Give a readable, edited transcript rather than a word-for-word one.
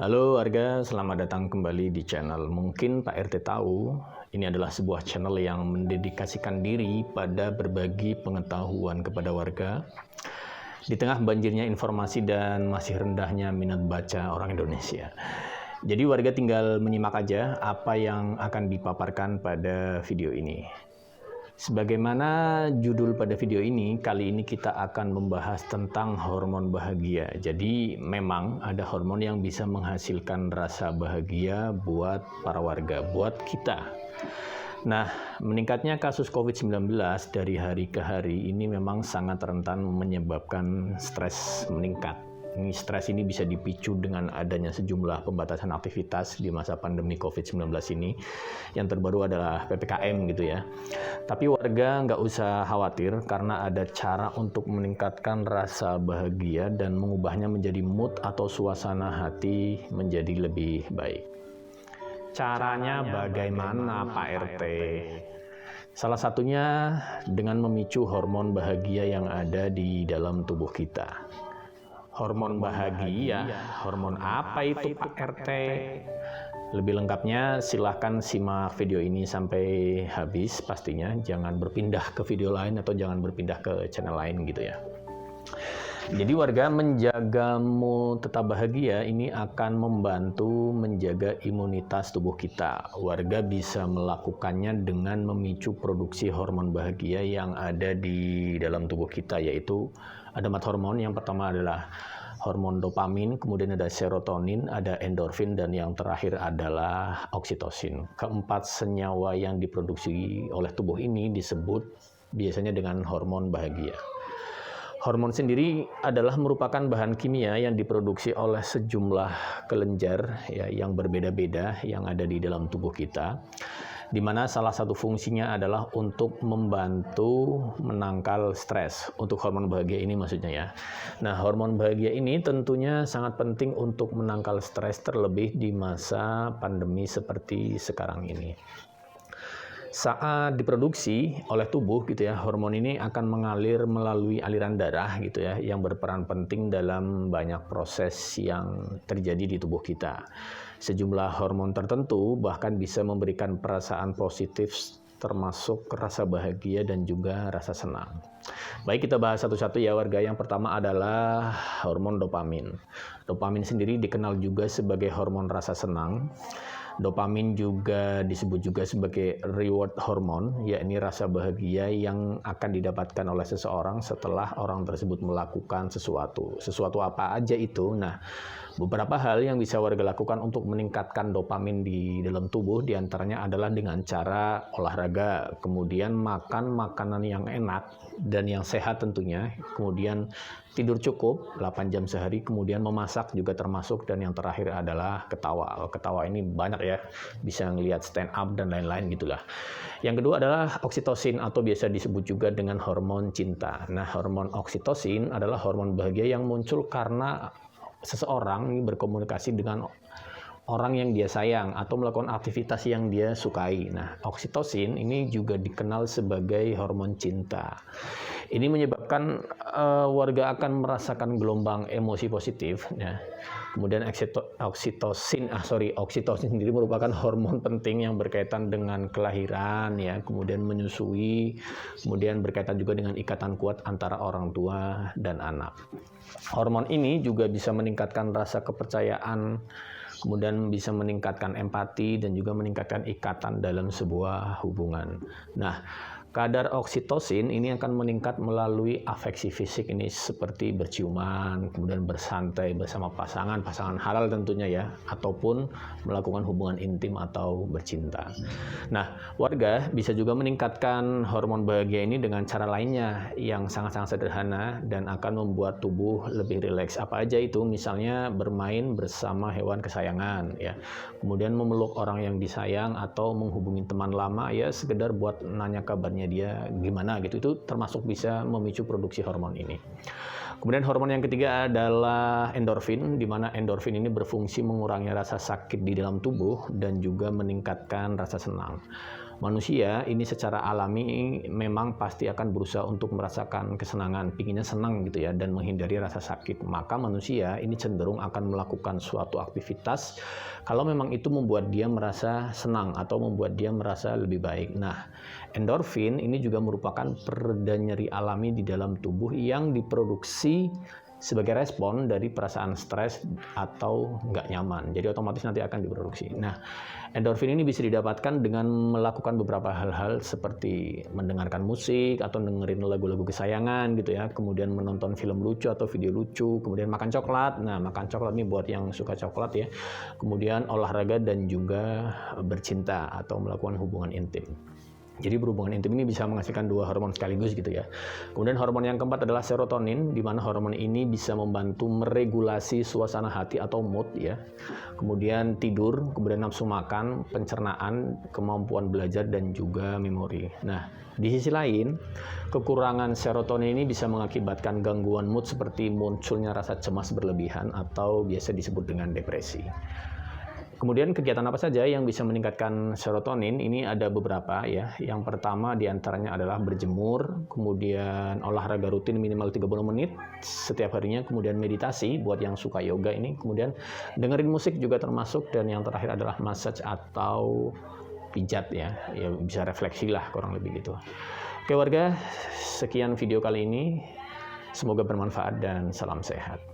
Halo warga, selamat datang kembali di channel. Mungkin Pak RT tahu, ini adalah sebuah channel yang mendedikasikan diri pada berbagi pengetahuan kepada warga. Di tengah banjirnya informasi dan masih rendahnya minat baca orang Indonesia. Jadi warga tinggal menyimak aja apa yang akan dipaparkan pada video ini. Sebagaimana judul pada video ini, kali ini kita akan membahas tentang hormon bahagia. Jadi memang ada hormon yang bisa menghasilkan rasa bahagia buat para warga, buat kita. Nah, meningkatnya kasus COVID-19 dari hari ke hari ini memang sangat rentan menyebabkan stres meningkat. Stres ini bisa dipicu dengan adanya sejumlah pembatasan aktivitas di masa pandemi COVID-19 ini. Yang terbaru adalah PPKM gitu ya. Tapi warga nggak usah khawatir karena ada cara untuk meningkatkan rasa bahagia dan mengubahnya menjadi mood atau suasana hati menjadi lebih baik. Caranya bagaimana Pak RT? Salah satunya dengan memicu hormon bahagia yang ada di dalam tubuh kita. Hormon bahagia, hormon apa itu Pak RT? Lebih lengkapnya silahkan simak video ini sampai habis pastinya. Jangan berpindah ke video lain atau jangan berpindah ke channel lain gitu ya. Jadi warga, menjaga mood tetap bahagia ini akan membantu menjaga imunitas tubuh kita. Warga bisa melakukannya dengan memicu produksi hormon bahagia yang ada di dalam tubuh kita, yaitu ada 4 hormon. Yang pertama adalah hormon dopamin, kemudian ada serotonin, ada endorfin, dan yang terakhir adalah oksitosin. Keempat senyawa yang diproduksi oleh tubuh ini disebut biasanya dengan hormon bahagia. Hormon sendiri adalah merupakan bahan kimia yang diproduksi oleh sejumlah kelenjar ya, yang berbeda-beda yang ada di dalam tubuh kita, di mana salah satu fungsinya adalah untuk membantu menangkal stres. Untuk hormon bahagia ini maksudnya ya. Nah, hormon bahagia ini tentunya sangat penting untuk menangkal stres, terlebih di masa pandemi seperti sekarang ini. Saat diproduksi oleh tubuh gitu ya, hormon ini akan mengalir melalui aliran darah gitu ya, yang berperan penting dalam banyak proses yang terjadi di tubuh kita. Sejumlah hormon tertentu bahkan bisa memberikan perasaan positif, termasuk rasa bahagia dan juga rasa senang. Baik, kita bahas satu-satu ya warga. Yang pertama adalah hormon dopamin. Dopamin sendiri dikenal juga sebagai hormon rasa senang. Dopamin juga disebut juga sebagai reward hormone, yakni rasa bahagia yang akan didapatkan oleh seseorang setelah orang tersebut melakukan sesuatu. Sesuatu apa aja itu? Nah, beberapa hal yang bisa warga lakukan untuk meningkatkan dopamin di dalam tubuh diantaranya adalah dengan cara olahraga, kemudian makan makanan yang enak dan yang sehat tentunya, kemudian tidur cukup 8 jam sehari, kemudian memasak juga termasuk, dan yang terakhir adalah ketawa. Ketawa ini banyak ya, bisa ngelihat stand up dan lain-lain gitulah. Yang kedua adalah oksitosin atau biasa disebut juga dengan hormon cinta. Nah, hormon oksitosin adalah hormon bahagia yang muncul karena seseorang berkomunikasi dengan orang yang dia sayang atau melakukan aktivitas yang dia sukai. Nah, oksitosin ini juga dikenal sebagai hormon cinta. Ini menyebabkan warga akan merasakan gelombang emosi positif. Ya. Kemudian oksitosin sendiri merupakan hormon penting yang berkaitan dengan kelahiran, ya, kemudian menyusui, kemudian berkaitan juga dengan ikatan kuat antara orang tua dan anak. Hormon ini juga bisa meningkatkan rasa kepercayaan, kemudian bisa meningkatkan empati dan juga meningkatkan ikatan dalam sebuah hubungan. Nah, kadar oksitosin ini akan meningkat melalui afeksi fisik ini seperti berciuman, kemudian bersantai bersama pasangan halal tentunya ya, ataupun melakukan hubungan intim atau bercinta. Nah, warga bisa juga meningkatkan hormon bahagia ini dengan cara lainnya yang sangat-sangat sederhana dan akan membuat tubuh lebih rileks. Apa aja itu? Misalnya bermain bersama hewan kesayangan ya. Kemudian memeluk orang yang disayang atau menghubungi teman lama ya, sekedar buat nanya kabarnya dia gimana gitu. Itu termasuk bisa memicu produksi hormon ini. Kemudian hormon yang ketiga adalah endorfin, di mana endorfin ini berfungsi mengurangi rasa sakit di dalam tubuh dan juga meningkatkan rasa senang. Manusia ini secara alami memang pasti akan berusaha untuk merasakan kesenangan, pinginnya senang gitu ya, dan menghindari rasa sakit. Maka manusia ini cenderung akan melakukan suatu aktivitas kalau memang itu membuat dia merasa senang atau membuat dia merasa lebih baik. Nah, endorfin ini juga merupakan pereda nyeri alami di dalam tubuh yang diproduksi sebagai respon dari perasaan stres atau nggak nyaman. Jadi otomatis nanti akan diproduksi. Nah, endorfin ini bisa didapatkan dengan melakukan beberapa hal-hal seperti mendengarkan musik atau dengerin lagu-lagu kesayangan gitu ya, kemudian menonton film lucu atau video lucu, kemudian makan coklat. Nah, makan coklat ini buat yang suka coklat ya. Kemudian olahraga dan juga bercinta atau melakukan hubungan intim. Jadi berhubungan intim ini bisa menghasilkan 2 hormon sekaligus gitu ya. Kemudian hormon yang keempat adalah serotonin, di mana hormon ini bisa membantu meregulasi suasana hati atau mood ya. Kemudian tidur, kemudian nafsu makan, pencernaan, kemampuan belajar dan juga memori. Nah, di sisi lain, kekurangan serotonin ini bisa mengakibatkan gangguan mood seperti munculnya rasa cemas berlebihan atau biasa disebut dengan depresi. Kemudian kegiatan apa saja yang bisa meningkatkan serotonin? Ini ada beberapa ya. Yang pertama diantaranya adalah berjemur, kemudian olahraga rutin minimal 30 menit setiap harinya, kemudian meditasi buat yang suka yoga ini, kemudian dengerin musik juga termasuk, dan yang terakhir adalah massage atau pijat ya. Ya bisa refleksi lah kurang lebih gitu. Oke warga, sekian video kali ini. Semoga bermanfaat dan salam sehat.